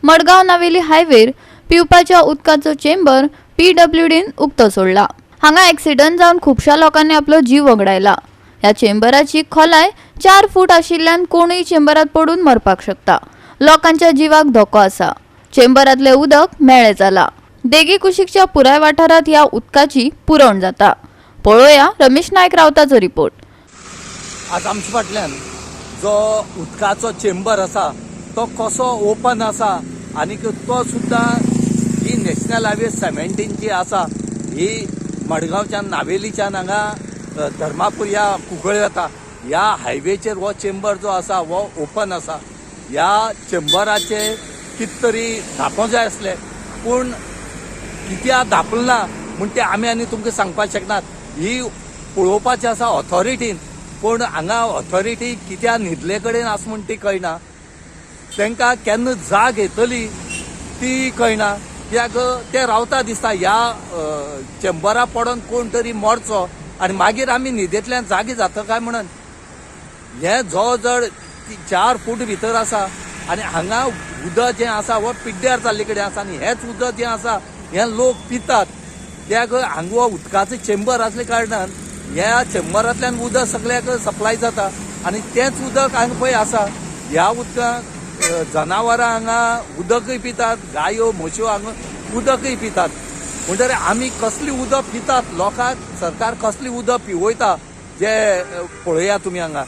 मडगाव नावेली हायवेर पिवपाच्या उदकाचो चेंबर PWDन उक्तो सोडला। हांगा ॲक्सिडंट जावन खुबशा लोकांनी आपलो जीव वगडायला। ह्या चेंबराची खोलाय 4 फूट आशिल्ल्यान कोणूय चेंबरात पडून मरपाक शकता। लोकांच्या जीवाक धोको आसा। चेंबरातले उदक मेळे जाला। देगी कुशिकच्या पुराय वाठारात ह्या उदकाची पुरवण जाता। पळोवया रमेश नायक रावताचो रिपोर्ट। आज आमच्या फाटल्यान जो उदकाचो चेंबर आसा तो कसो ओपन आसा आनी तो सुद्धा ही नॅशनल हायवे 17 जी आसा ही मडगांवच्यान नावेलीच्यान हांगा धर्मापूर ह्या कुंकळे वता ह्या हायवेचेर हो चेंबर जो आसा हो ओपन आसा। ह्या चेंबराचे कित तरी धांपोवंक जाय आसले पूण कित्याक धांपलें ना म्हूण ते आमी तुमकां सांगपाक शकनात। ही पळोवपाचें आसा ऑथॉरिटीन, पूण हांगा ऑथॉरिटी कित्याक न्हिदले कडेन आसा म्हूण ती कळना। तांकां केन्ना जाग येतली ती कळना, कित्याक ते रावता दिसता ह्या चेंबरा पडोन कोण तरी मरचो आनी मागीर आमी न्हिदेंतल्यान जागी जाता काय म्हणून। हे जवळ जवळ 4 फूट भितर आसा आनी हांगा उदक जें आसा हो पिड्ड्यार जाल्ले कडेन आसा आनी हेच उदक जें आसा हे लोक पितात। कित्याक हांगा हो उदकाचो चेंबर आसले कारणान ह्या चेंबरांतल्यान उदक सगळ्याक सप्लाय जाता आनी तेंच उदक हांगा पळय आसा। ह्या उदकाक जनावरां हांगा उदकय पितात, गायो म्हश्यो हांगा उदकय पितात। म्हणटकीर आमी कसली उदक पितात, लोकांक सरकार कसली उदक पिवयता जे पळया तुमी हांगा।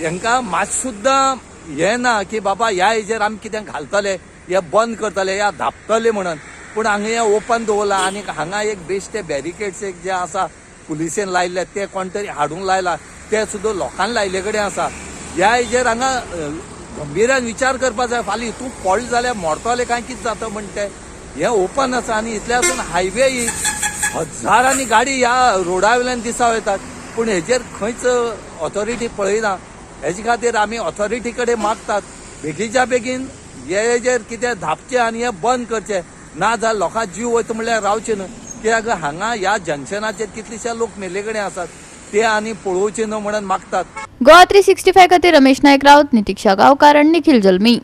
हांकां मातशें सुद्दां हें ना की बाबा ह्या हेजेर आमी कितें घालतले, हे बंद करतले या धांपतले म्हणून, पूण हांगा हें ओपन दवरला आनी हांगा एक बेश्टे बॅरिकेड्स एक जे आसा पुलिसेन लायल्ले ते कोण तरी हाडूंक लायला ते सुद्दां लोकांनी लायले कडेन आसा। ह्या हेजेर हांगा गंभीरान विचार करपाक जाय। फाल्यां तूं पडले जाल्यार मरतले काय कितें जाता म्हण ते हें ओपन आसा आनी इतल्यासून हायवे ही हजारांनी गाडी ह्या रोडा वयल्यान दिसा वयतात, पूण हेजेर खंयच ऑथॉरिटी पळयना। हेजे खातीर आमी ऑथॉरिटी कडेन मागतात बेगीच्या बेगीन हेजेर कितें धापचें आनी हें बंद करचें, ना जाल्यार लोकांक जीव वयता म्हणल्यार रावचें न्हू। कित्याक हांगा ह्या जंक्शनाचेर कितलेशे लोक मेल्ले कडेन आसात ते आनी पळोवचे न्हू म्हणून मागतात। गोवा 365 खातीर रमेश नायक रावत, नितीक्षा गांवकार आनी निखिल जल्मी।